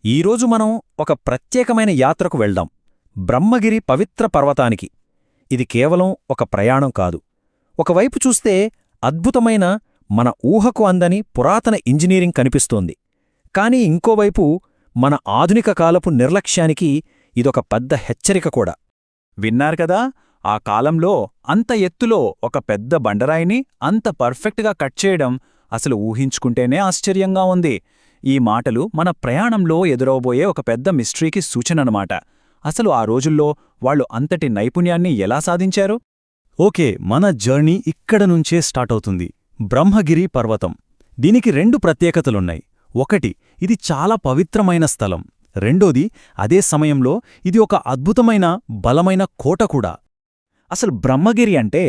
ఈరోజు మనం ఒక ప్రత్యేకమైన యాత్రకు వెళ్దాం. బ్రహ్మగిరి పవిత్ర పర్వతానికి. ఇది కేవలం ఒక ప్రయాణం కాదు. ఒకవైపు చూస్తే అద్భుతమైన, మన ఊహకు అందని పురాతన ఇంజనీరింగ్ కనిపిస్తోంది. కాని ఇంకోవైపు మన ఆధునిక కాలపు నిర్లక్ష్యానికి ఇదొక పెద్ద హెచ్చరిక కూడా. విన్నారు కదా, ఆ కాలంలో అంత ఎత్తులో ఒక పెద్ద బండరాయిని అంత పర్ఫెక్ట్గా కట్ చేయడం అసలు ఊహించుకుంటేనే ఆశ్చర్యంగా ఉంది. ఈ మాటలు మన ప్రయాణంలో ఎదురవబోయే ఒక పెద్ద మిస్టరీకి సూచననమాట. అసలు ఆ రోజుల్లో వాళ్ళు అంతటి నైపుణ్యాన్ని ఎలా సాధించారు? ఓకే, మన జర్నీ ఇక్కడ నుంచే స్టార్ట్ అవుతుంది. బ్రహ్మగిరి పర్వతం. దీనికి రెండు ప్రత్యేకతలున్నాయి. ఒకటి, ఇది చాలా పవిత్రమైన స్థలం. రెండోది, అదే సమయంలో ఇది ఒక అద్భుతమైన, బలమైన కోట కూడా. అసలు బ్రహ్మగిరి అంటే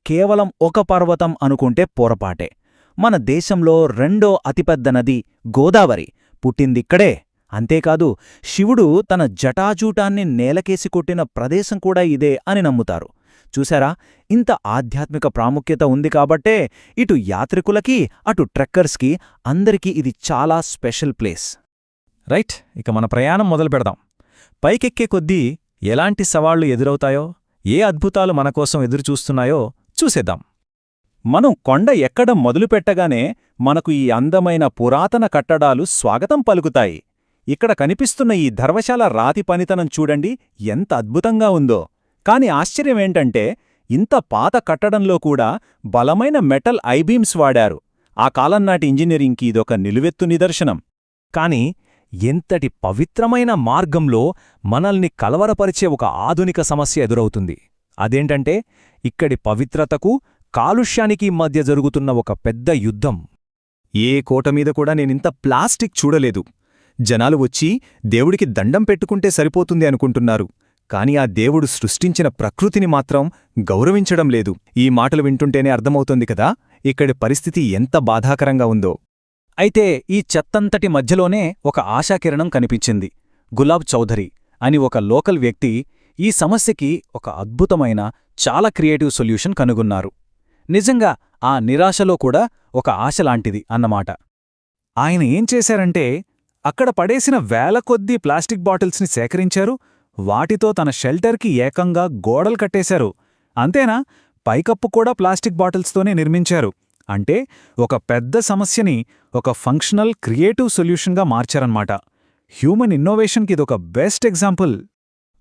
కేవలం ఒక పర్వతం అనుకుంటే పొరపాటే. మన దేశంలో రెండో అతిపెద్ద నది గోదావరి పుట్టిందిక్కడే. అంతేకాదు, శివుడు తన జటాజూటాన్ని నేలకేసి కొట్టిన ప్రదేశం కూడా ఇదే అని నమ్ముతారు. చూశారా, ఇంత ఆధ్యాత్మిక ప్రాముఖ్యత ఉంది కాబట్టే ఇటు యాత్రికులకి, అటు ట్రెక్కర్స్కి అందరికీ ఇది చాలా స్పెషల్ ప్లేస్. రైట్, ఇక మన ప్రయాణం మొదలు పెడదాం. పైకెక్కే కొద్దీ ఎలాంటి సవాళ్లు ఎదురవుతాయో, ఏ అద్భుతాలు మనకోసం ఎదురుచూస్తున్నాయో చూసేద్దాం. మనం కొండ ఎక్కడం మొదలుపెట్టగానే మనకు ఈ అందమైన పురాతన కట్టడాలు స్వాగతం పలుకుతాయి. ఇక్కడ కనిపిస్తున్న ఈ ధర్మశాల రాతి పనితనం చూడండి, ఎంత అద్భుతంగా ఉందో. కాని ఆశ్చర్యమేంటంటే, ఇంత పాత కట్టడంలో కూడా బలమైన మెటల్ ఐబీమ్స్ వాడారు. ఆ కాలంనాటి ఇంజనీరింగ్కి ఇదొక నిలువెత్తు నిదర్శనం. కాని ఎంతటి పవిత్రమైన మార్గంలో మనల్ని కలవరపరిచే ఒక ఆధునిక సమస్య ఎదురవుతుంది. అదేంటంటే, ఇక్కడి పవిత్రతకు, కాలుష్యానికి మధ్య జరుగుతున్న ఒక పెద్ద యుద్ధం. ఏ కోటమీద కూడా నేనింత ప్లాస్టిక్ చూడలేదు. జనాలు వచ్చి దేవుడికి దండం పెట్టుకుంటే సరిపోతుంది అనుకుంటున్నారు. కాని ఆ దేవుడు సృష్టించిన ప్రకృతిని మాత్రం గౌరవించడం లేదు. ఈ మాటలు వింటుంటేనే అర్థమవుతోంది కదా, ఇక్కడి పరిస్థితి ఎంత బాధాకరంగా ఉందో. అయితే ఈ చెత్తంతటి మధ్యలోనే ఒక ఆశాకిరణం కనిపించింది. గులాబ్ చౌధరి అని ఒక లోకల్ వ్యక్తి ఈ సమస్యకి ఒక అద్భుతమైన, చాలా క్రియేటివ్ సొల్యూషన్ కనుగొన్నారు. నిజంగా ఆ నిరాశలో కూడా ఒక ఆశలాంటిది అన్నమాట. ఆయన ఏం చేశారంటే, అక్కడ పడేసిన వేల కొద్దీ ప్లాస్టిక్ బాటిల్స్ని సేకరించారు. వాటితో తన షెల్టర్కి ఏకంగా గోడలు కట్టేశారు. అంతేనా, పైకప్పు కూడా ప్లాస్టిక్ బాటిల్స్తోనే నిర్మించారు. అంటే ఒక పెద్ద సమస్యని ఒక ఫంక్షనల్, క్రియేటివ్ సొల్యూషన్గా మార్చారన్నమాట. హ్యూమన్ ఇన్నోవేషన్కి ఇదొక బెస్ట్ ఎగ్జాంపుల్.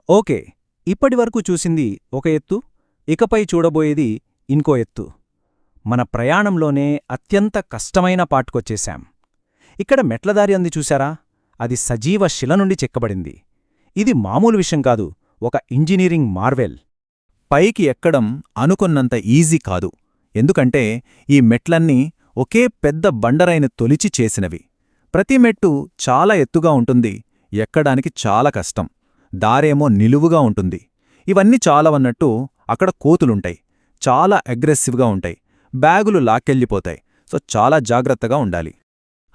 ఓకే, ఇప్పటివరకు చూసింది ఒక ఎత్తు, ఇకపై చూడబోయేది ఇంకో ఎత్తు. మన ప్రయాణంలోనే అత్యంత కష్టమైన పాటుకొచ్చేశాం. ఇక్కడ మెట్లదారి అంది చూశారా, అది సజీవ శిల నుండి చెక్కబడింది. ఇది మామూలు విషయం కాదు, ఒక ఇంజనీరింగ్ మార్వెల్. పైకి ఎక్కడం అనుకున్నంత ఈజీ కాదు. ఎందుకంటే ఈ మెట్లన్నీ ఒకే పెద్ద బండరాయిని తొలిచి చేసినవి. ప్రతి మెట్టు చాలా ఎత్తుగా ఉంటుంది, ఎక్కడానికి చాలా కష్టం. దారేమో నిలువుగా ఉంటుంది. ఇవన్నీ చాలవన్నట్టు అక్కడ కోతులుంటాయి, చాలా అగ్రెసివ్గా ఉంటాయి, బ్యాగులు లాక్కెళ్ళిపోతాయి. సో చాలా జాగ్రత్తగా ఉండాలి.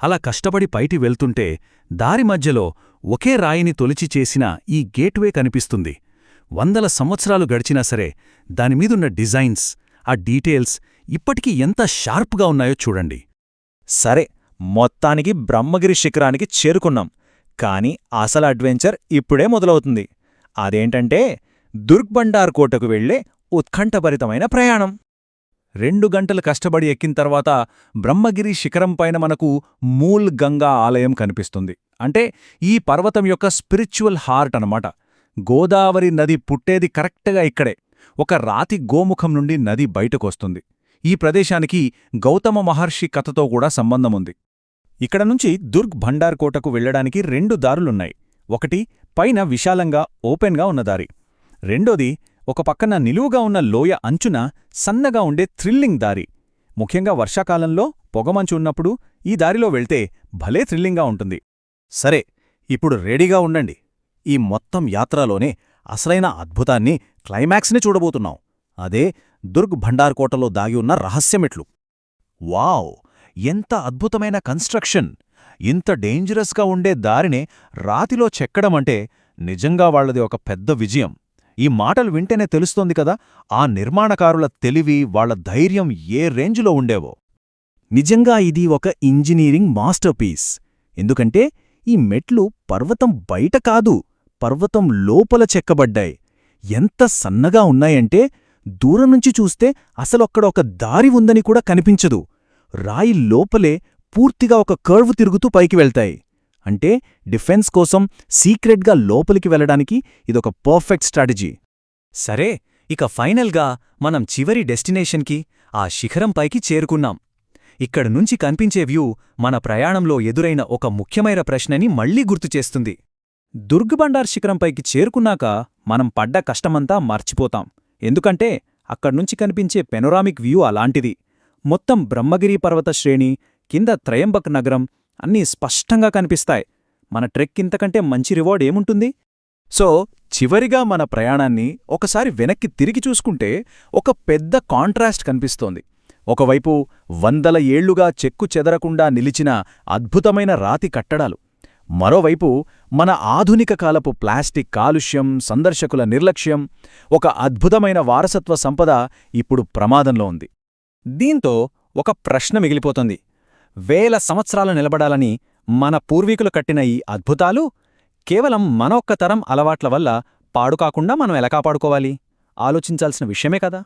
అలా కష్టపడి పైటి వెళ్తుంటే దారి మధ్యలో ఒకే రాయిని తొలిచి చేసిన ఈ గేట్వే కనిపిస్తుంది. వందల సంవత్సరాలు గడిచినా సరే దానిమీదున్న డిజైన్స్, ఆ డీటెయిల్స్ ఇప్పటికీ ఎంత షార్ప్గా ఉన్నాయో చూడండి. సరే, మొత్తానికి బ్రహ్మగిరి శిఖరానికి చేరుకున్నాం. కాని అసలు అడ్వెంచర్ ఇప్పుడే మొదలవుతుంది. అదేంటంటే, దుర్గ్బండార్ కోటకు వెళ్లే ఉత్కంఠభరితమైన ప్రయాణం. 2 గంటలు కష్టపడి ఎక్కిన తర్వాత బ్రహ్మగిరి శిఖరంపైన మనకు మూల్ గంగా ఆలయం కనిపిస్తుంది. అంటే ఈ పర్వతం యొక్క స్పిరిచువల్ హార్ట్ అన్నమాట. గోదావరి నది పుట్టేది కరెక్ట్గా ఇక్కడే. ఒక రాతి గోముఖం నుండి నది బయటకొస్తుంది. ఈ ప్రదేశానికి గౌతమ మహర్షి కథతో కూడా సంబంధముంది. ఇక్కడ నుంచి దుర్గ్ భండార్ కోటకు వెళ్లడానికి 2 దారులున్నాయి. ఒకటి పైన విశాలంగా ఓపెన్గా ఉన్న దారి. రెండోది ఒక పక్కన నిలువుగా ఉన్న లోయ అంచున సన్నగా ఉండే థ్రిల్లింగ్ దారి. ముఖ్యంగా వర్షాకాలంలో పొగమంచు ఉన్నప్పుడు ఈ దారిలో వెళ్తే భలే థ్రిల్లింగ్గా ఉంటుంది. సరే, ఇప్పుడు రెడీగా ఉండండి. ఈ మొత్తం యాత్రలోనే అసలైన అద్భుతాన్ని, క్లైమాక్స్ని చూడబోతున్నాం. అదే దుర్గ్ భండార్ కోటలో దాగి ఉన్న రహస్యమెట్లు. వావ్, ఎంత అద్భుతమైన కన్స్ట్రక్షన్! ఇంత డేంజరస్గా ఉండే దారినే రాతిలో చెక్కడమంటే నిజంగా వాళ్లది ఒక పెద్ద విజయం. ఈ మాటలు వింటేనే తెలుస్తోంది కదా, ఆ నిర్మాణకారుల తెలివి, వాళ్ల ధైర్యం ఏ రేంజ్లో ఉండేవో. నిజంగా ఇది ఒక ఇంజనీరింగ్ మాస్టర్పీస్. ఎందుకంటే ఈ మెట్లు పర్వతం బయట కాదు, పర్వతం లోపల చెక్కబడ్డాయి. ఎంత సన్నగా ఉన్నాయంటే దూరం నుంచి చూస్తే అసలొక్కడ ఒక దారి ఉందని కూడా కనిపించదు. రాయి లోపలే పూర్తిగా ఒక కర్వ్ తిరుగుతూ పైకి వెళ్తాయి. అంటే డిఫెన్స్ కోసం సీక్రెట్గా లోపలికి వెళ్ళడానికి ఇదొక పర్ఫెక్ట్ స్ట్రాటజీ. సరే, ఇక ఫైనల్గా మనం చివరి డెస్టినేషన్కి, ఆ శిఖరంపైకి చేరుకున్నాం. ఇక్కడ్నుంచి కనిపించే వ్యూ మన ప్రయాణంలో ఎదురైన ఒక ముఖ్యమైన ప్రశ్నని మళ్లీ గుర్తుచేస్తుంది. దుర్గబండార్ శిఖరంపైకి చేరుకున్నాక మనం పడ్డ కష్టమంతా మర్చిపోతాం. ఎందుకంటే అక్కడ్నుంచి కనిపించే పెనోరామిక్ వ్యూ అలాంటిది. మొత్తం బ్రహ్మగిరి పర్వత శ్రేణి, కింద త్రయంబక్ నగరం అన్నీ స్పష్టంగా కనిపిస్తాయి. మన ట్రెక్ ఇంతకంటే మంచి రివార్డ్ ఏముంటుంది? సో చివరిగా మన ప్రయాణాన్ని ఒకసారి వెనక్కి తిరిగి చూసుకుంటే ఒక పెద్ద కాంట్రాస్ట్ కనిపిస్తోంది. ఒకవైపు వందల ఏళ్లుగా చెక్కు చెదరకుండా నిలిచిన అద్భుతమైన రాతి కట్టడాలు, మరోవైపు మన ఆధునిక కాలపు ప్లాస్టిక్ కాలుష్యం, సందర్శకుల నిర్లక్ష్యం. ఒక అద్భుతమైన వారసత్వ సంపద ఇప్పుడు ప్రమాదంలో ఉంది. దీంతో ఒక ప్రశ్న మిగిలిపోతుంది. వేల సంవత్సరాలు నిలబడాలని మన పూర్వీకులు కట్టిన ఈ అద్భుతాలు కేవలం మన ఒక్క తరం అలవాట్ల వల్ల పాడుకాకుండా మనం ఎలా కాపాడుకోవాలి? ఆలోచించాల్సిన విషయమే కదా.